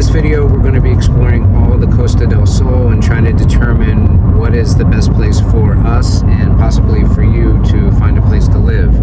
this video, we're going to be exploring all the Costa del Sol and trying to determine what is the best place for us and possibly for you to find a place to live.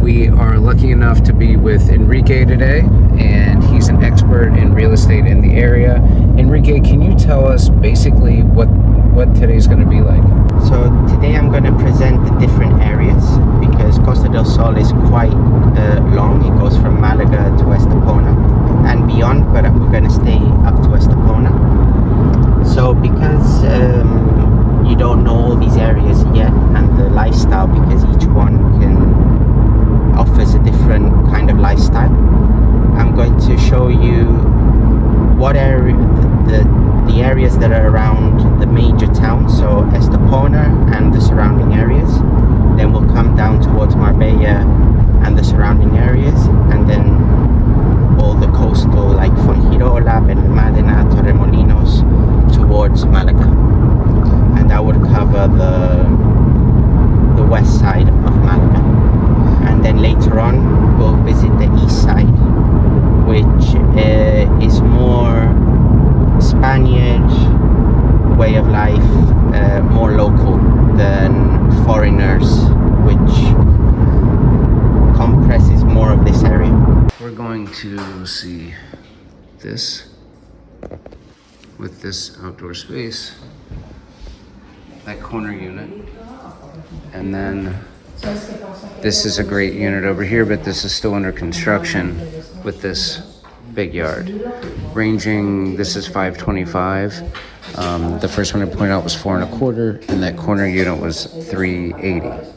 We are lucky enough to be with Enrique today, and he's an expert in real estate in the area. Enrique, can you tell us basically what today's going to be like? So today I'm going to present the different areas because Costa del Sol is quite long. It goes from Malaga to Estepona and beyond, but we're going to stay up to Estepona. So because you don't know all these areas yet and the lifestyle, because each one offers a different kind of lifestyle, I'm going to show you what area the areas that are around the major towns, so Estepona and the surrounding areas. Then we'll come down towards Marbella and the surrounding areas, and then all the coastal like Fuengirola, Benalmádena, Torremolinos towards Malaga, and that would cover the west side of Malaga. And then later on we'll visit the east side, which is more Spaniard way of life, more local than foreigners, which compresses more of this area. We're going to see this with this outdoor space, that corner unit, and then this is a great unit over here, but this is still under construction with this big yard. Ranging, this is 525. The first one I pointed out was 4.25, and that corner unit was 380.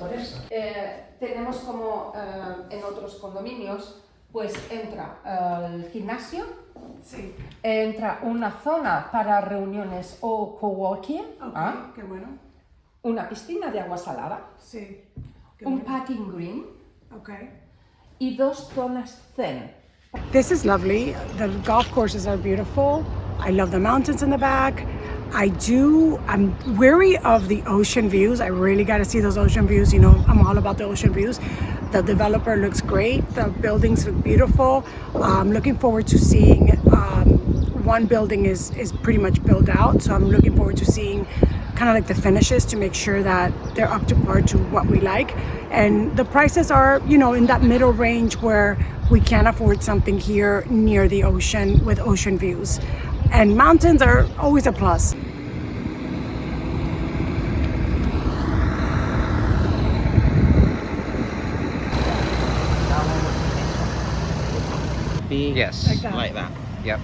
Tenemos como en otros condominios, pues entra el gimnasio, sí. Entra una zona para reuniones o coworking, qué bueno. Una piscina de agua salada, sí. Un putting green, y dos zonas zen. This is lovely. The golf courses are beautiful. I love the mountains in the back. I'm wary of the ocean views. I really got to see those ocean views. You know, I'm all about the ocean views. The developer looks great. The buildings look beautiful. I'm looking forward to seeing, one building is pretty much built out. So I'm looking forward to seeing kind of like the finishes to make sure that they're up to par to what we like. And the prices are, you know, in that middle range where we can afford something here near the ocean with ocean views. And mountains are always a plus. Yes. Like that. Yep.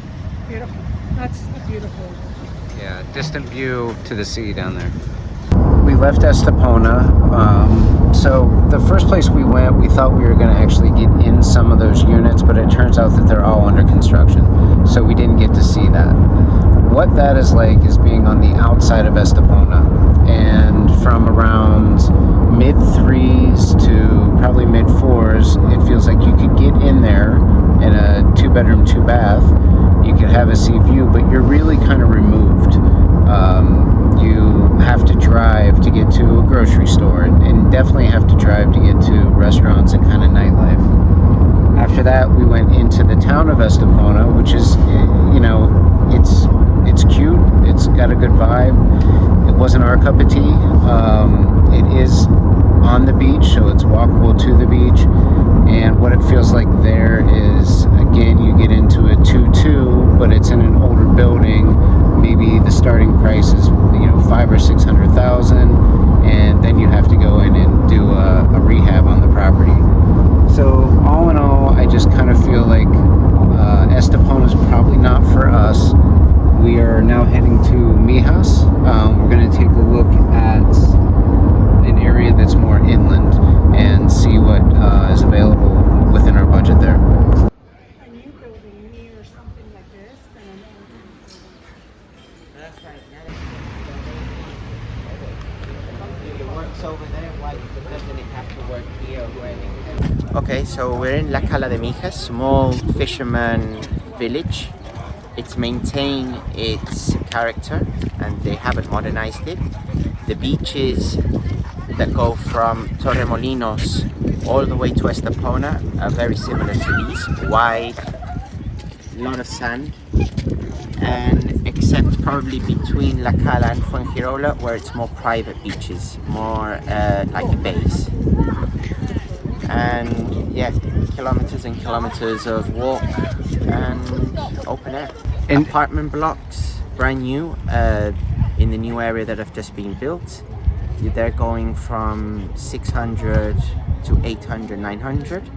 Beautiful. That's beautiful. Yeah, distant view to the sea down there. We left Estepona. So the first place we went, we thought we were going to actually get in some of those units, but it turns out that they're all under construction. So we didn't get to see that. What that is like is being on the outside of Estepona, and from around mid 3s to probably mid 4s, it feels like you could get in there in a 2-bedroom, 2-bath. You could have a sea view, but you're really kind of removed. You have to drive to get to a grocery store, and definitely have to drive to get to restaurants and kind of nightlife. After that, we went into the town of Estepona, which is, you know, it's cute. It's got a good vibe. It wasn't our cup of tea. It is on the beach, so it's walkable to the beach. And what it feels like there is, again, you get into a 2-2, but it's in an older building. Maybe the starting price is, you know, $500,000 or $600,000, and then you have to go in and do a rehab on the property. So all in all, I just kind of feel like Estepona is probably not for us. We are now heading to Mijas. We're going to take a look at an area that's more inland and see what is available within our budget there. A new building near something like this, then That's right. It works over there. Why doesn't it have to work here or anything? Okay, so we're in La Cala de Mijas, small fisherman village. It's maintained its character and they haven't modernized it. The beaches that go from Torremolinos all the way to Estepona are very similar to these. Wide, a lot of sand, and except probably between La Cala and Fuengirola, where it's more private beaches, more like bays. And yeah, kilometers and kilometers of walk and open air. And Apartment blocks, brand new, in the new area that have just been built. They're going from 600 to 800, 900.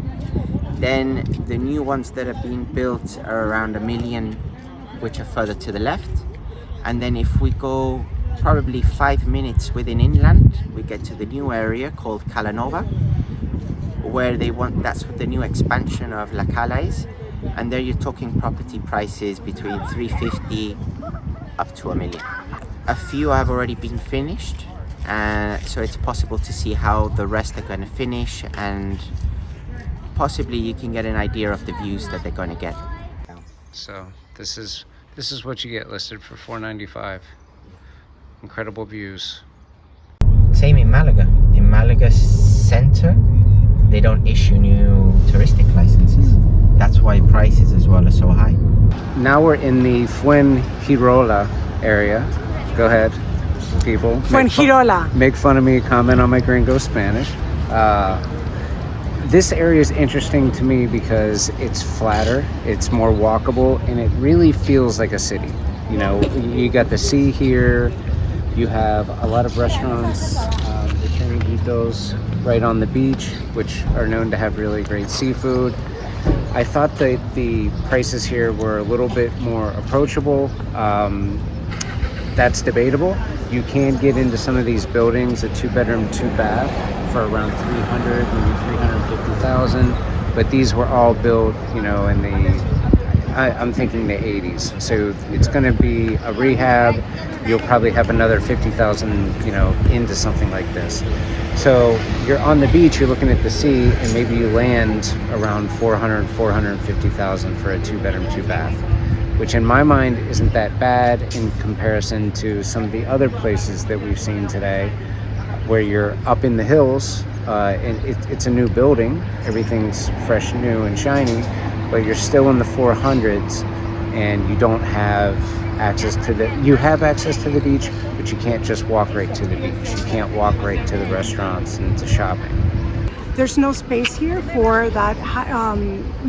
Then the new ones that have been built are around 1 million, which are further to the left. And then if we go probably 5 minutes within inland, we get to the new area called Cala Nova, where that's what the new expansion of La Cala is. And there you're talking property prices between 350 up to 1 million. A few have already been finished, so it's possible to see how the rest are going to finish, and possibly you can get an idea of the views that they're going to get. so this is what you get listed for $495. Incredible views. Same in Malaga. In Malaga center, they don't issue new touristic licenses. That's why prices as well are so high. Now we're in the Fuengirola area. Go ahead, people. Fuengirola. Make fun of me, comment on my gringo Spanish. This area is interesting to me because it's flatter, it's more walkable, and it really feels like a city. You know, you got the sea here, you have a lot of restaurants, the chiringuitos right on the beach, which are known to have really great seafood. I thought that the prices here were a little bit more approachable. That's debatable. You can get into some of these buildings, a 2-bedroom, 2-bath, for around 300, maybe 350,000. But these were all built, you know, in I'm thinking the 80s. So it's going to be a rehab. You'll probably have another 50,000, you know, into something like this. So you're on the beach, you're looking at the sea, and maybe you land around 400, 450,000 for a 2-bedroom, 2-bath. Which in my mind isn't that bad in comparison to some of the other places that we've seen today, where you're up in the hills, and it's a new building, everything's fresh, new, and shiny, but you're still in the 400s, and you don't have access to you have access to the beach, but you can't just walk right to the beach. You can't walk right to the restaurants and to shopping. There's no space here for that,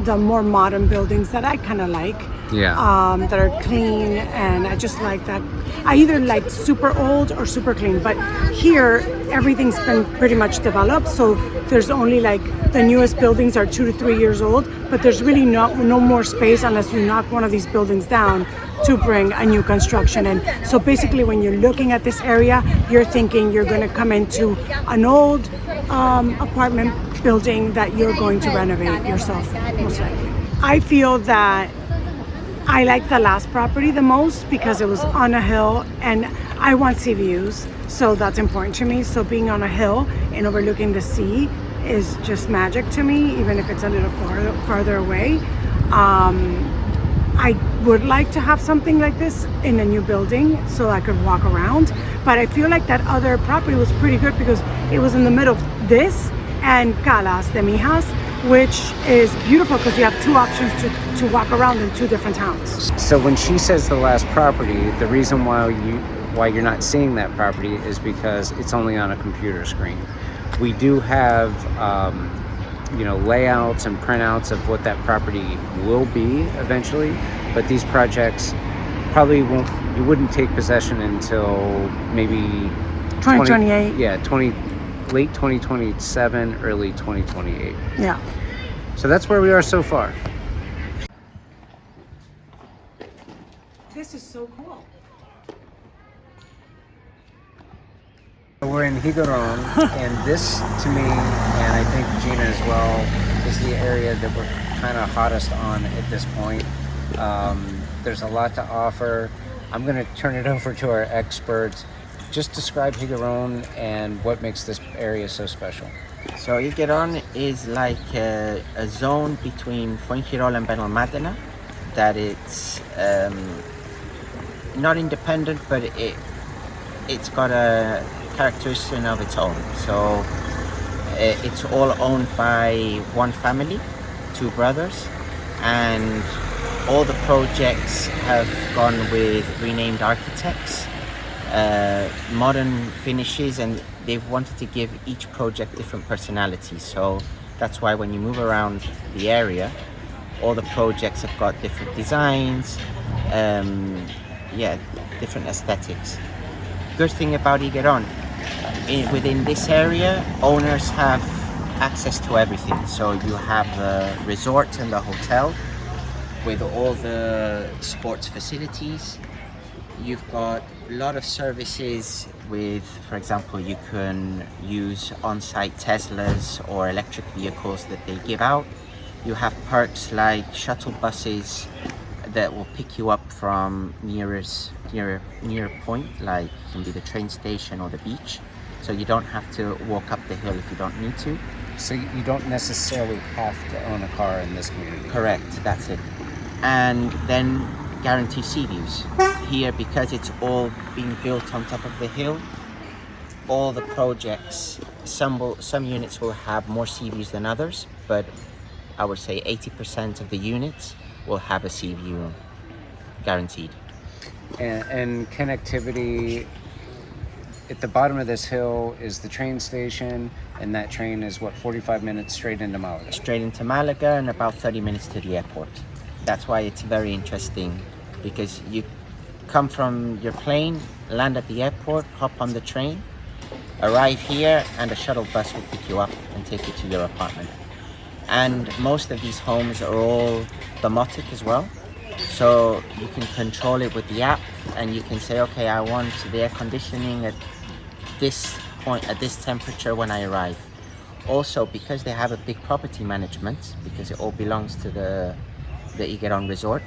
the more modern buildings that I kind of like. Yeah. That are clean, and I just like that. I either like super old or super clean, but here everything's been pretty much developed, so there's only like the newest buildings are 2 to 3 years old, but there's really no more space unless you knock one of these buildings down to bring a new construction in. So basically when you're looking at this area, you're thinking you're going to come into an old apartment building that you're going to renovate yourself, most likely. I feel that I like the last property the most because it was on a hill, and I want sea views, so that's important to me. So being on a hill and overlooking the sea is just magic to me, even if it's a little farther away. I would like to have something like this in a new building so I could walk around, but I feel like that other property was pretty good because it was in the middle of this and Calas de Mijas, which is beautiful because you have 2 options to walk around in 2 different towns. So when she says the last property, the reason why you're not seeing that property is because it's only on a computer screen. We do have you know, layouts and printouts of what that property will be eventually, but these projects probably you wouldn't take possession until maybe 2028. Late 2027, early 2028. Yeah. So that's where we are so far. This is so cool. We're in Higueron, and this, to me, and I think Gina as well, is the area that we're kind of hottest on at this point. There's a lot to offer. I'm going to turn it over to our experts. Just describe Higueron and what makes this area so special. So Higueron is like a zone between Fuengirola and Benalmádena that it's not independent, but it's got a characteristic of its own. So it's all owned by one family, 2 brothers, and all the projects have gone with renamed architects, modern finishes, and they've wanted to give each project different personalities. So that's why when you move around the area, all the projects have got different designs, different aesthetics. Good thing about Higueron, within this area, owners have access to everything. So you have the resort and the hotel with all the sports facilities. You've got a lot of services with, for example, you can use on-site Teslas or electric vehicles that they give out. You have perks like shuttle buses that will pick you up from near point, like it can be the train station or the beach. So you don't have to walk up the hill if you don't need to. So you don't necessarily have to own a car in this community. Correct, that's it. And then guarantee sea views. Here, because it's all being built on top of the hill, all the projects, some units will have more sea views than others, but I would say 80% of the units will have a sea view guaranteed. And connectivity, at the bottom of this hill is the train station, and that train is what, 45 minutes straight into Malaga? Straight into Malaga and about 30 minutes to the airport. That's why it's very interesting, because you come from your plane, land at the airport, hop on the train, arrive here, and a shuttle bus will pick you up and take you to your apartment. And most of these homes are all domotic as well. So you can control it with the app, and you can say, okay, I want the air conditioning at this point, at this temperature when I arrive. Also, because they have a big property management, because it all belongs to the Higueron resort,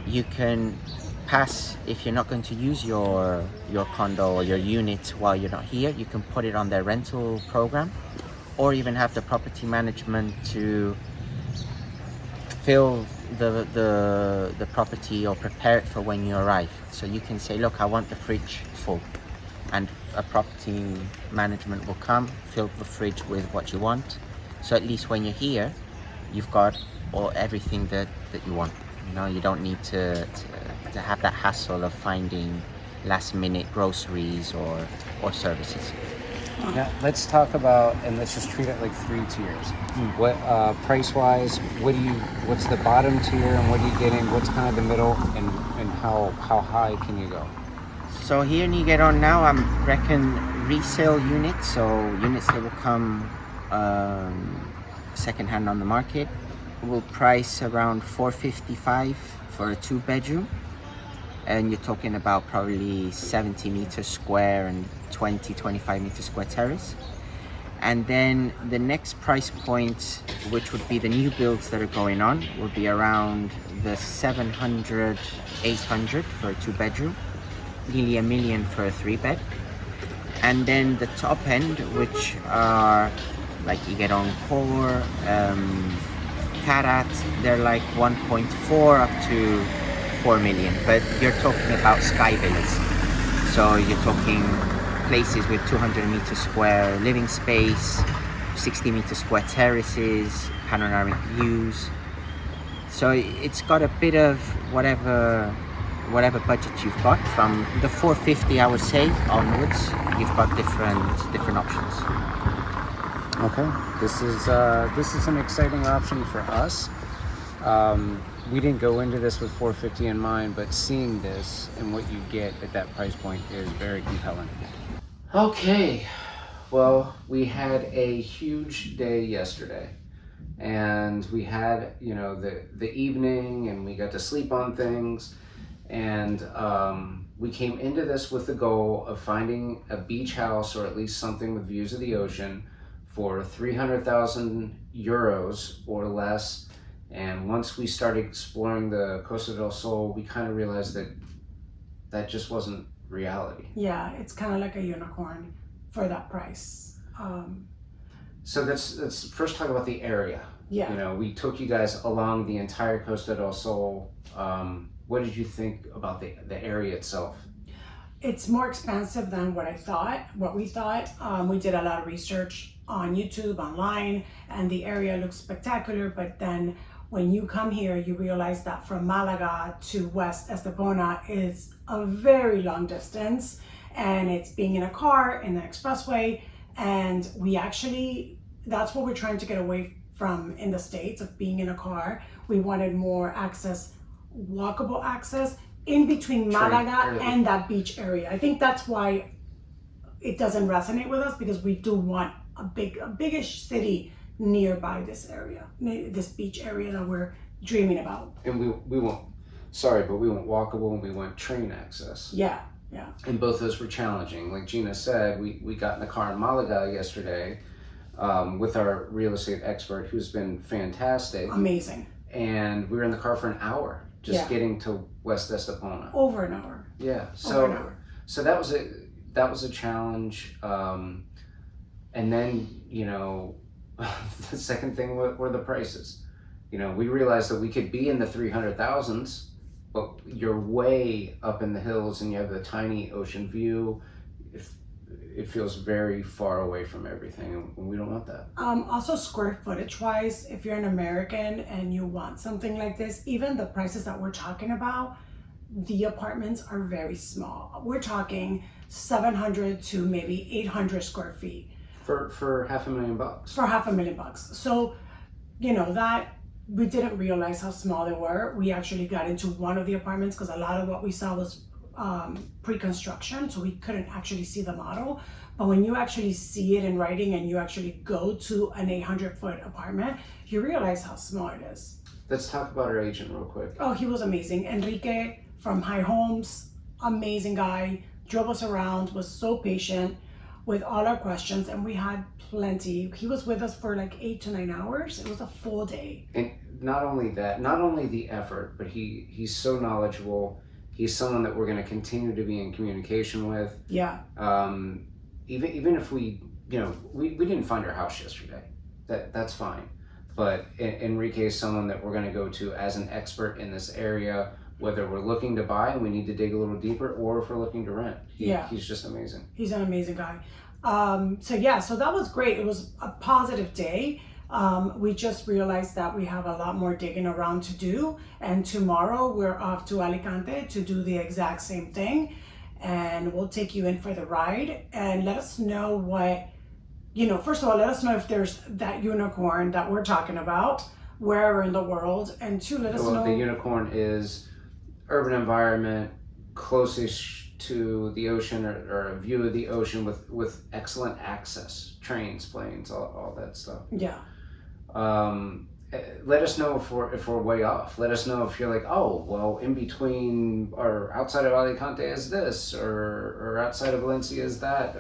you can pass, if you're not going to use your condo or your unit while you're not here, you can put it on their rental program, or even have the property management to fill the property or prepare it for when you arrive. So you can say, look, I want the fridge full, and a property management will come, fill the fridge with what you want. So at least when you're here, you've got everything that you want. You know, you don't need to have that hassle of finding last minute groceries or services. Now let's talk about, and let's just treat it like 3 tiers. What price wise, what's the bottom tier, and what are you getting? What's kind of the middle, and how high can you go? So here in Higueron now, I reckon resale units, so units that will come secondhand on the market, will price around $455 for a 2-bedroom, and you're talking about probably 70 meters square and 25 meters square terrace. And then the next price point, which would be the new builds that are going on, will be around the 700, 800 for a 2-bedroom, nearly $1 million for a 3-bed. And then the top end, which are like Higueron Core, Carat, they're like 1.4 up to 4 million, but you're talking about sky villas. So you're talking places with 200 meter square living space, 60 meter square terraces, panoramic views. So it's got a bit of whatever budget you've got. From the 450, I would say, onwards, you've got different options. Okay, this is an exciting option for us. We didn't go into this with 450 in mind, but seeing this and what you get at that price point is very compelling. Okay, well, we had a huge day yesterday, and we had, you know, the evening, and we got to sleep on things, and we came into this with the goal of finding a beach house, or at least something with views of the ocean, for 300,000 euros or less. And once we started exploring the Costa del Sol, we kind of realized that just wasn't reality. Yeah, it's kind of like a unicorn for that price. So let's first talk about the area. Yeah. You know, we took you guys along the entire Costa del Sol. What did you think about the area itself? It's more expensive than what we thought. We did a lot of research on YouTube, online, and the area looks spectacular, but then when you come here, you realize that from Malaga to West Estepona is a very long distance, and it's being in a car in the expressway. And we actually, that's what we're trying to get away from in the States, of being in a car. We wanted more access, walkable access in between Malaga and that beach area. I think that's why it doesn't resonate with us, because we do want a biggish city nearby this area, this beach area that we're dreaming about. And we want, sorry, but we want walkable and we want train access. Yeah. And both those were challenging. Like Gina said, we got in the car in Malaga yesterday with our real estate expert, who's been fantastic. Amazing. And we were in the car for an hour, just getting to West Estepona. Over an hour. Yeah. So that was a challenge. And then, you know, the second thing were the prices. You know, we realized that we could be in the 300,000s, but you're way up in the hills and you have the tiny ocean view. It feels very far away from everything, and we don't want that. Also, square footage wise, if you're an American and you want something like this, even the prices that we're talking about, the apartments are very small. We're talking 700 to maybe 800 square feet. For $500,000. For $500,000. So, you know, that we didn't realize how small they were. We actually got into one of the apartments because a lot of what we saw was pre-construction, so we couldn't actually see the model. But when you actually see it in writing and you actually go to an 800-foot apartment, you realize how small it is. Let's talk about our agent real quick. Oh, he was amazing. Enrique from High Homes, amazing guy, drove us around, was so patient with all our questions, and we had plenty. He was with us for like 8 to 9 hours. It was a full day. And not only that, not only the effort, but he's so knowledgeable. He's someone that we're going to continue to be in communication with. Yeah. Even if we didn't find our house yesterday, that's fine. But Enrique is someone that we're going to go to as an expert in this area, whether we're looking to buy and we need to dig a little deeper, or if we're looking to rent. He's just amazing. He's an amazing guy. So that was great. It was a positive day. We just realized that we have a lot more digging around to do, and tomorrow we're off to Alicante to do the exact same thing, and we'll take you in for the ride and let us know what, first of all, let us know if there's that unicorn that we're talking about wherever in the world, and two, let us know. The unicorn is urban environment, closest to the ocean, or a view of the ocean with excellent access, trains, planes, all that stuff. Yeah. Let us know if we're way off. Let us know if you're like, oh, well, in between or outside of Alicante is this, or outside of Valencia is that.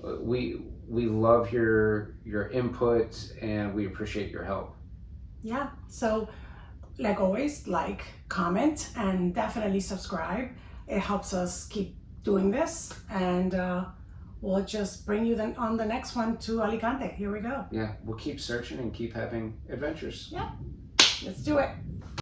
We love your input, and we appreciate your help. Yeah. So, like always, like, comment, and definitely subscribe. It helps us keep doing this, and we'll just bring you on the next one to Alicante. Here we go. Yeah, we'll keep searching and keep having adventures. Yeah, let's do it.